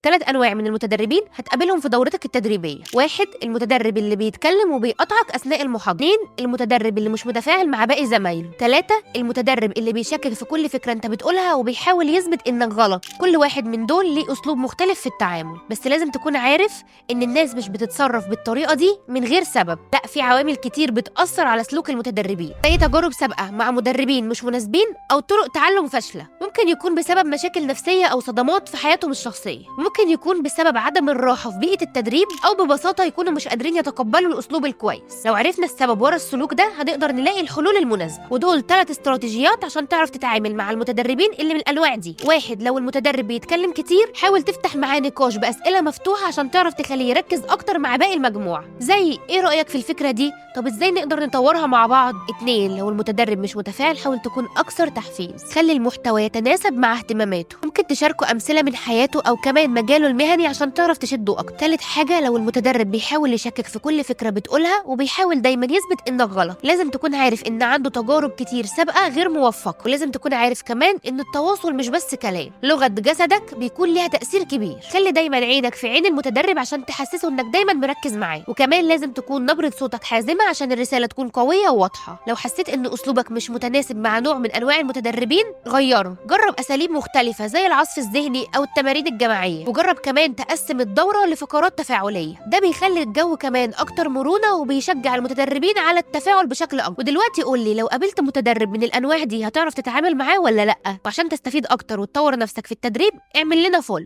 3 أنواع من المتدربين هتقابلهم في دورتك التدريبية. 1 المتدرب اللي بيتكلم وبيقطعك أثناء المحاضرة. 2 المتدرب اللي مش متفاعل مع باقي زمايله. 3 المتدرب اللي بيشكك في كل فكرة انت بتقولها وبيحاول يثبت انك غلط. كل واحد من دول ليه أسلوب مختلف في التعامل، بس لازم تكون عارف ان الناس مش بتتصرف بالطريقة دي من غير سبب، لا، في عوامل كتير بتأثر على سلوك المتدربين، زي تجارب سابقة مع مدربين مش مناسبين أو طرق تعلم فاشلة. ممكن يكون بسبب مشاكل نفسية أو صدمات في حياتهم الشخصية، ممكن يكون بسبب عدم الراحة في بيئة التدريب، أو ببساطة يكونوا مش قادرين يتقبلوا الأسلوب الكويس. لو عرفنا السبب ورا السلوك ده هنقدر نلاقي الحلول المناسبة، ودول 3 استراتيجيات عشان تعرف تتعامل مع المتدربين اللي من الأنواع دي. 1 لو المتدرب بيتكلم كتير، حاول تفتح معاه نقاش بأسئلة مفتوحة عشان تعرف تخليه يركز أكتر مع باقي المجموعة، زي إيه رأيك في الفكرة دي؟ طب إزاي نقدر نطورها مع بعض؟ 2 لو المتدرب مش متفاعل، حاول تكون أكثر تحفيز، خلي المحتوى يتناسب مع اهتماماته، ممكن تشاركه أمثلة من حياته أو كمان مجاله المهني عشان تعرف تشده أكتر. 3 حاجة لو المتدرب بيحاول يشكك في كل فكرة بتقولها وبيحاول دايما يثبت إنك غلط، لازم تكون عارف إن عنده تجارب كتير سابقة غير موفقة، ولازم تكون عارف كمان إن التواصل مش بس كلام، لغة جسدك بيكون ليها تأثير كبير. خلي دايما عينك في عين المتدرب عشان تحسسه إنك دايما مركز معاه، وكمان لازم تكون نبرة صوتك حازمة عشان الرسالة تكون قوية وواضحة. لو حسيت إن أسلوبك مش متناسب مع نوع من أنواع المتدربين، غيره، جرب أساليب مختلفة زي العصف الذهني أو التمارين الجماعية، وجرب كمان تقسم الدورة لفقرات تفاعلية، ده بيخلي الجو كمان أكتر مرونة وبيشجع المتدربين على التفاعل بشكل أكبر. ودلوقتي قولي، لو قابلت متدرب من الأنواع دي هتعرف تتعامل معاه ولا لأ؟ وعشان تستفيد أكتر وتطور نفسك في التدريب، اعمل لنا فولو.